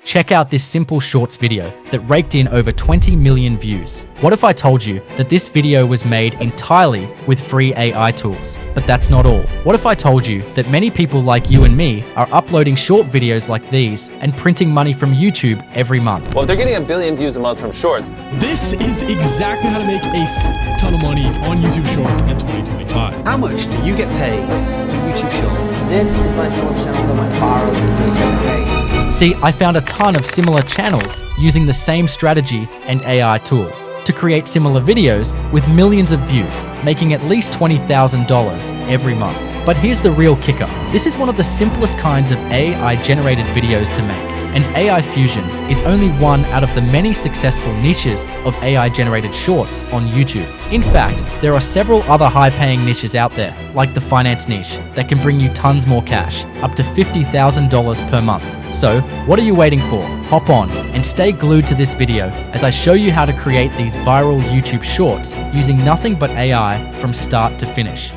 Check out this simple shorts video that raked in over 20 million views. What if I told you that this video was made entirely with free AI tools? But that's not all. What if I told you that many people like you and me are uploading short videos like these and printing money from YouTube every month? Well, if they're getting 1 billion views a month from shorts. This is exactly how to make a ton of money on YouTube Shorts in 2025. How much do you get paid for YouTube Shorts? This is my shorts channel that went viral in just 7 days. See, I found a ton of similar channels using the same strategy and AI tools to create similar videos with millions of views, making at least $20,000 every month. But here's the real kicker. This is one of the simplest kinds of AI-generated videos to make. And AI Fusion is only one out of the many successful niches of AI-generated shorts on YouTube. In fact, there are several other high-paying niches out there, like the finance niche, that can bring you tons more cash, up to $50,000 per month. So, what are you waiting for? Hop on and stay glued to this video as I show you how to create these viral YouTube shorts using nothing but AI from start to finish.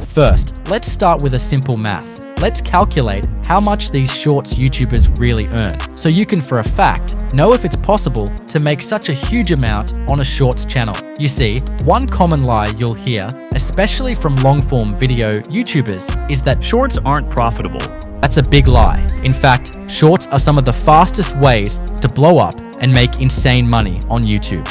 First, let's start with a simple math. Let's calculate how much these shorts YouTubers really earn, so you can for a fact know if it's possible to make such a huge amount on a shorts channel. You see, one common lie you'll hear, especially from long-form video YouTubers, is that shorts aren't profitable. That's a big lie. In fact, shorts are some of the fastest ways to blow up and make insane money on YouTube.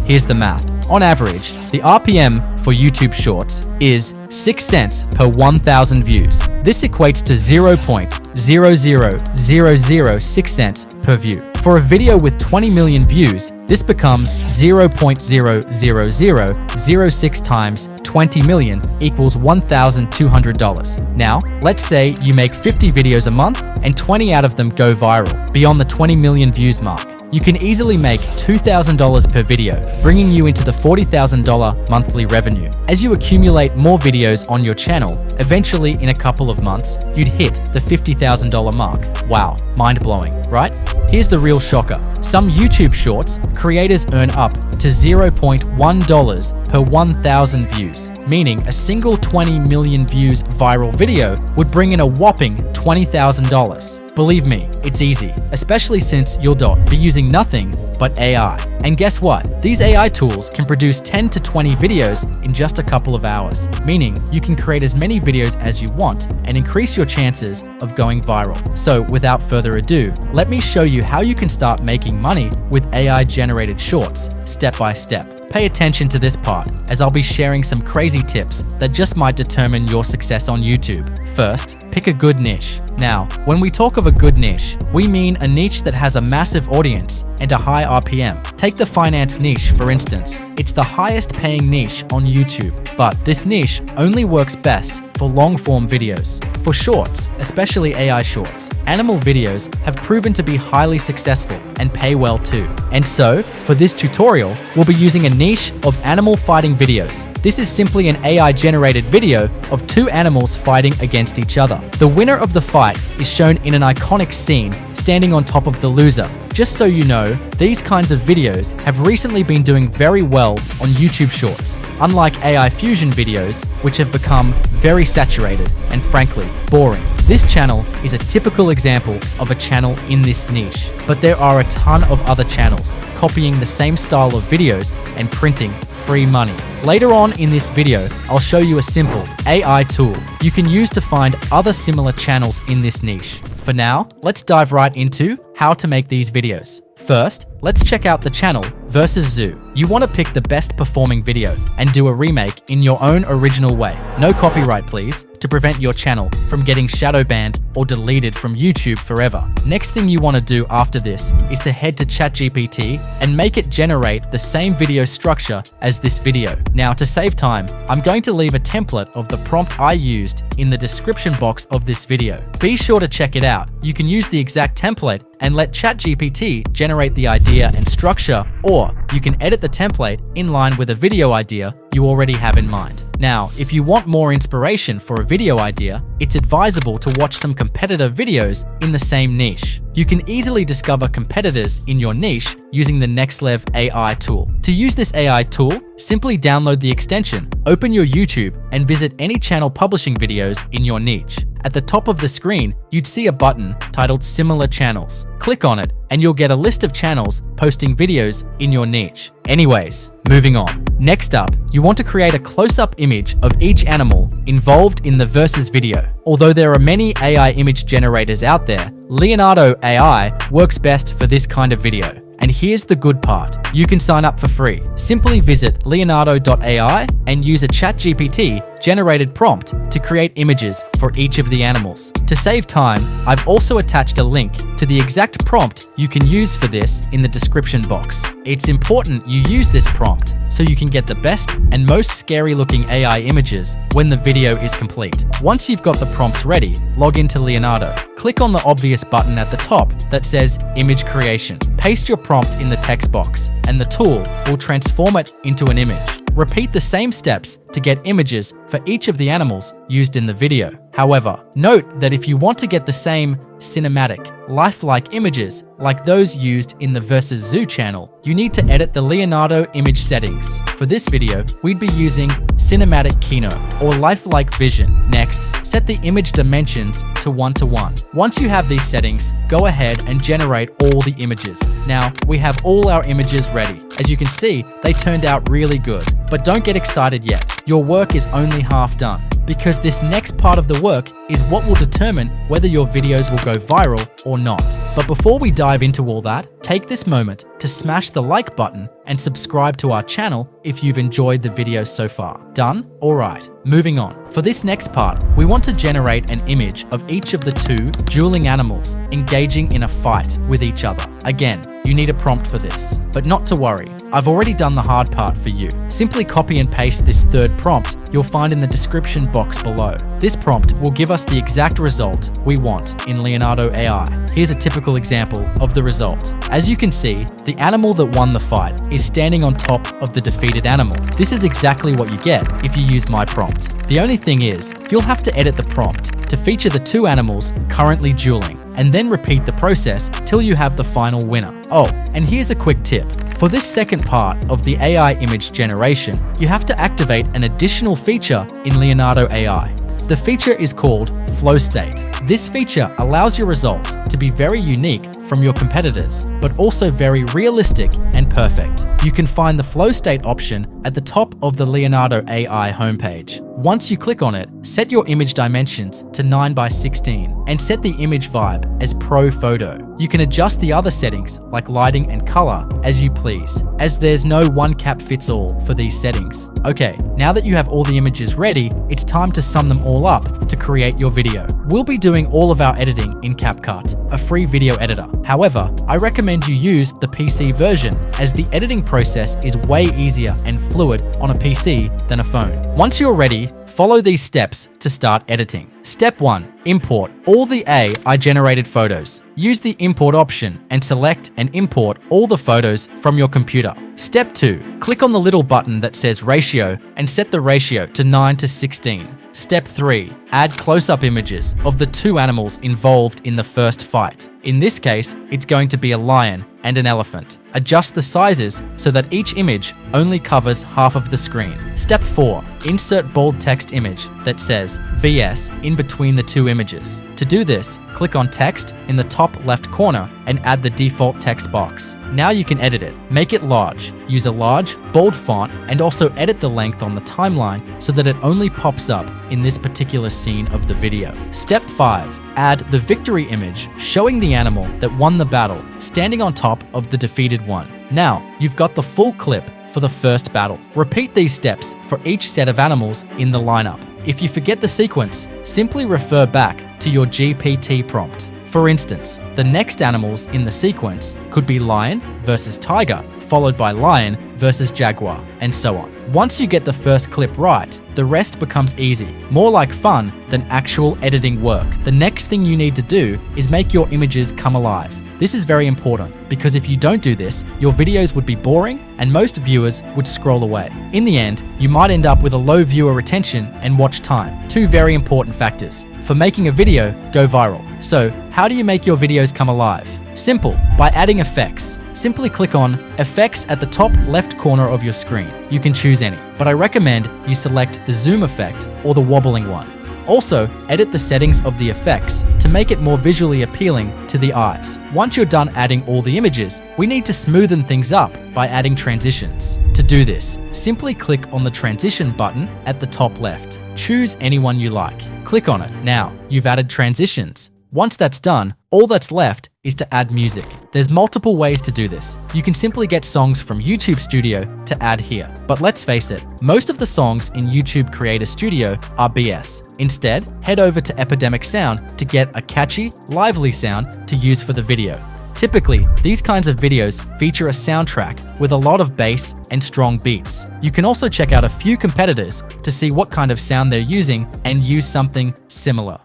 Here's the math. On average, the RPM for YouTube Shorts is 6 cents per 1,000 views. This equates to 0.00006 cents per view. For a video with 20 million views, this becomes 0.00006 times 20 million equals $1,200. Now, let's say you make 50 videos a month and 20 out of them go viral, beyond the 20 million views mark. You can easily make $2,000 per video, bringing you into the $40,000 monthly revenue. As you accumulate more videos on your channel, eventually in a couple of months, you'd hit the $50,000 mark. Wow, mind-blowing, right? Here's the real shocker. Some YouTube Shorts creators earn up to $0.1 per 1,000 views, meaning a single 20 million views viral video would bring in a whopping $20,000. Believe me, it's easy, especially since you'll be using nothing but AI. And guess what? These AI tools can produce 10 to 20 videos in just a couple of hours, meaning you can create as many videos as you want and increase your chances of going viral. So without further ado, let me show you how you can start making money with AI-generated shorts, step by step. Pay attention to this part, as I'll be sharing some crazy tips that just might determine your success on YouTube. First, pick a good niche. Now, when we talk of a good niche, we mean a niche that has a massive audience and a high RPM. Take the finance niche, for instance. It's the highest paying niche on YouTube, but this niche only works best for long-form videos. For shorts, especially AI shorts, animal videos have proven to be highly successful and pay well too. And so, for this tutorial, we'll be using a niche of animal fighting videos. This is simply an AI-generated video of two animals fighting against each other. The winner of the fight is shown in an iconic scene standing on top of the loser. Just so you know, these kinds of videos have recently been doing very well on YouTube Shorts, unlike AI Fusion videos, which have become very saturated and frankly, boring. This channel is a typical example of a channel in this niche, but there are a ton of other channels copying the same style of videos and printing free money. Later on in this video, I'll show you a simple AI tool you can use to find other similar channels in this niche. For now, let's dive right into how to make these videos. First, let's check out the channel versus Zoo. You want to pick the best performing video and do a remake in your own original way. No copyright, please, to prevent your channel from getting shadow banned or deleted from YouTube forever. Next thing you want to do after this is to head to ChatGPT and make it generate the same video structure as this video. Now, to save time, I'm going to leave a template of the prompt I used in the description box of this video. Be sure to check it out. You can use the exact template and let ChatGPT generate the idea and structure, or you can edit the template in line with a video idea you already have in mind. Now, if you want more inspiration for a video idea, it's advisable to watch some competitor videos in the same niche. You can easily discover competitors in your niche using the NextLev AI tool. To use this AI tool, simply download the extension, open your YouTube, and visit any channel publishing videos in your niche. At the top of the screen, you'd see a button titled Similar Channels. Click on it, and you'll get a list of channels posting videos in your niche. Anyways, moving on. Next up, you want to create a close-up image of each animal involved in the versus video. Although there are many AI image generators out there, Leonardo AI works best for this kind of video. And here's the good part. You can sign up for free. Simply visit leonardo.ai and use a ChatGPT generated prompt to create images for each of the animals. To save time, I've also attached a link to the exact prompt you can use for this in the description box. It's important you use this prompt so you can get the best and most scary looking AI images when the video is complete. Once you've got the prompts ready, log into Leonardo. Click on the obvious button at the top that says Image Creation. Paste your prompt in the text box, and the tool will transform it into an image. Repeat the same steps to get images for each of the animals used in the video. However, note that if you want to get the same cinematic, lifelike images like those used in the Versus Zoo channel, you need to edit the Leonardo image settings. For this video, we'd be using Cinematic Kino or Lifelike Vision. Next, set the image dimensions to 1:1. Once you have these settings, go ahead and generate all the images. Now, we have all our images ready. As you can see, they turned out really good. But don't get excited yet. Your work is only half done, because this next part of the work is what will determine whether your videos will go viral or not. But before we dive into all that, take this moment to smash the like button and subscribe to our channel if you've enjoyed the video so far. Done? Alright, moving on. For this next part, we want to generate an image of each of the two dueling animals engaging in a fight with each other. Again, you need a prompt for this, but not to worry. I've already done the hard part for you. Simply copy and paste this third prompt you'll find in the description box below. This prompt will give us the exact result we want in Leonardo AI. Here's a typical example of the result. As you can see, the animal that won the fight is standing on top of the defeated animal. This is exactly what you get if you use my prompt. The only thing is, you'll have to edit the prompt to feature the two animals currently dueling, and then repeat the process till you have the final winner. Oh, and here's a quick tip. For this second part of the AI image generation, you have to activate an additional feature in Leonardo AI. The feature is called Flow State. This feature allows your results to be very unique from your competitors, but also very realistic and perfect. You can find the Flow State option at the top of the Leonardo AI homepage. Once you click on it, set your image dimensions to 9:16 and set the image vibe as Pro Photo. You can adjust the other settings like lighting and color as you please, as there's no one cap fits all for these settings. Okay, now that you have all the images ready, it's time to sum them all up to create your video. We'll be doing all of our editing in CapCut, a free video editor. However, I recommend you use the PC version, as the editing process is way easier and fluid on a PC than a phone. Once you're ready, follow these steps to start editing. Step 1. Import all the AI generated photos. Use the import option and select and import all the photos from your computer. Step 2. Click on the little button that says ratio and set the ratio to 9:16. Step 3. Add close-up images of the two animals involved in the first fight. In this case, it's going to be a lion and an elephant. Adjust the sizes so that each image only covers half of the screen. Step 4. Insert bold text image that says VS in between the two images. To do this, click on text in the top left corner and add the default text box. Now you can edit it. Make it large. Use a large, bold font, and also edit the length on the timeline so that it only pops up in this particular scene of the video. Step 5. Add the victory image showing the animal that won the battle standing on top of the defeated one. Now, you've got the full clip for the first battle. Repeat these steps for each set of animals in the lineup. If you forget the sequence, simply refer back to your GPT prompt. For instance, the next animals in the sequence could be lion versus tiger, followed by lion versus jaguar, and so on. Once you get the first clip right, the rest becomes easy, more like fun than actual editing work. The next thing you need to do is make your images come alive. This is very important because if you don't do this, your videos would be boring and most viewers would scroll away. In the end, you might end up with a low viewer retention and watch time. Two very important factors for making a video go viral. So, how do you make your videos come alive? Simple, by adding effects. Simply click on Effects at the top left corner of your screen. You can choose any, but I recommend you select the zoom effect or the wobbling one. Also, edit the settings of the effects to make it more visually appealing to the eyes. Once you're done adding all the images, we need to smoothen things up by adding transitions. To do this, simply click on the transition button at the top left. Choose anyone you like. Click on it. Now, you've added transitions. Once that's done, all that's left is to add music. There's multiple ways to do this. You can simply get songs from YouTube Studio to add here. But let's face it, most of the songs in YouTube Creator Studio are BS. Instead, head over to Epidemic Sound to get a catchy, lively sound to use for the video. Typically, these kinds of videos feature a soundtrack with a lot of bass and strong beats. You can also check out a few competitors to see what kind of sound they're using and use something similar.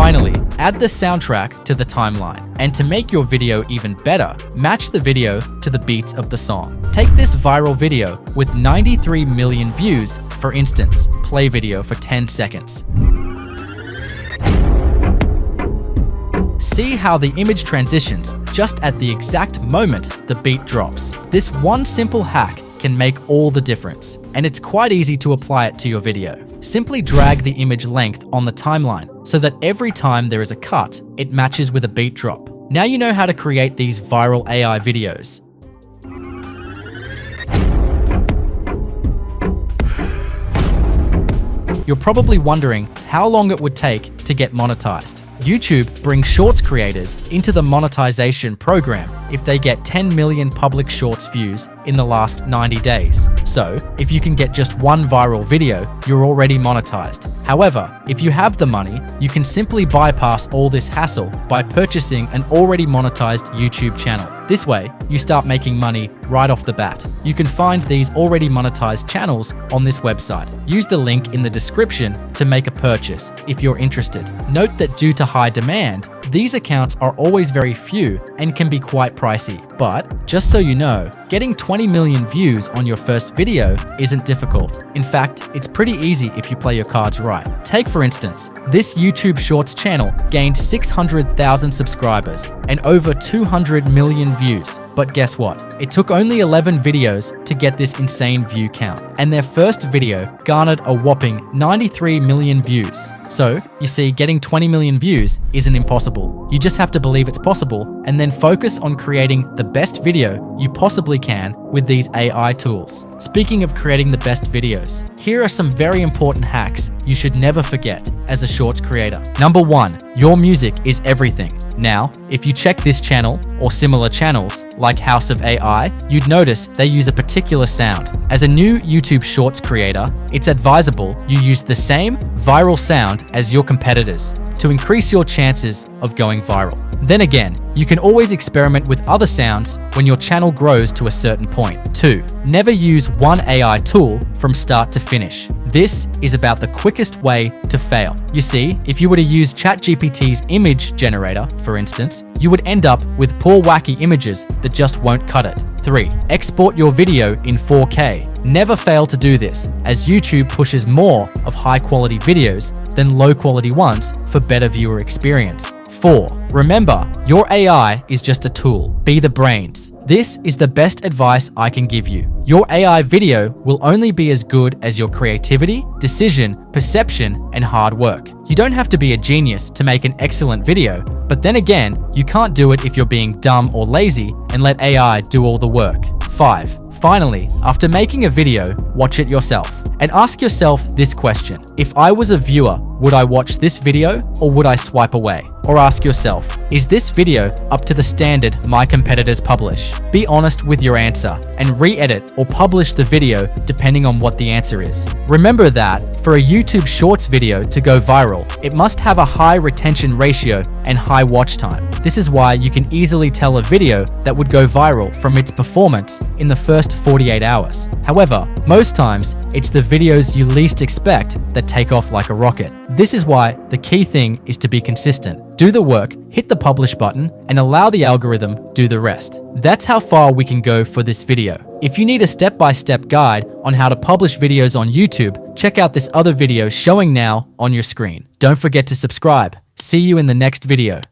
Finally, add the soundtrack to the timeline. And to make your video even better, match the video to the beats of the song. Take this viral video with 93 million views, for instance, play video for 10 seconds. See how the image transitions just at the exact moment the beat drops. This one simple hack can make all the difference, and it's quite easy to apply it to your video. Simply drag the image length on the timeline so that every time there is a cut, it matches with a beat drop. Now you know how to create these viral AI videos. You're probably wondering how long it would take to get monetized. YouTube brings Shorts creators into the monetization program if they get 10 million public Shorts views in the last 90 days. So, if you can get just one viral video, you're already monetized. However, if you have the money, you can simply bypass all this hassle by purchasing an already monetized YouTube channel. This way, you start making money right off the bat. You can find these already monetized channels on this website. Use the link in the description to make a purchase if you're interested. Note that due to high demand, these accounts are always very few and can be quite pricey. But just so you know, getting 20 million views on your first video isn't difficult. In fact, it's pretty easy if you play your cards right. Take for instance, this YouTube Shorts channel gained 600,000 subscribers and over 200 million views. But guess what? It took only 11 videos to get this insane view count, and their first video garnered a whopping 93 million views. So, you see, getting 20 million views isn't impossible. You just have to believe it's possible and then focus on creating the best video you possibly can with these AI tools. Speaking of creating the best videos, here are some very important hacks you should never forget as a Shorts creator. Number 1, your music is everything. Now, if you check this channel or similar channels like House of AI, you'd notice they use a particular sound. As a new YouTube Shorts creator, it's advisable you use the same viral sound as your competitors to increase your chances of going viral. Then again, you can always experiment with other sounds when your channel grows to a certain point. 2, never use one AI tool from start to finish. This is about the quickest way to fail. You see, if you were to use ChatGPT's image generator, for instance, you would end up with poor wacky images that just won't cut it. 3, export your video in 4K. Never fail to do this, as YouTube pushes more of high-quality videos than low-quality ones for better viewer experience. 4, remember, your AI is just a tool. Be the brains. This is the best advice I can give you. Your AI video will only be as good as your creativity, decision, perception, and hard work. You don't have to be a genius to make an excellent video, but then again, you can't do it if you're being dumb or lazy and let AI do all the work. 5, finally, after making a video, watch it yourself and ask yourself this question. If I was a viewer, would I watch this video or would I swipe away? Or ask yourself, is this video up to the standard my competitors publish? Be honest with your answer and re-edit or publish the video depending on what the answer is. Remember that for a YouTube Shorts video to go viral, it must have a high retention ratio and high watch time. This is why you can easily tell a video that would go viral from its performance in the first 48 hours. However, most times, it's the videos you least expect that take off like a rocket. This is why the key thing is to be consistent. Do the work, hit the publish button, and allow the algorithm do the rest. That's how far we can go for this video. If you need a step-by-step guide on how to publish videos on YouTube, check out this other video showing now on your screen. Don't forget to subscribe. See you in the next video.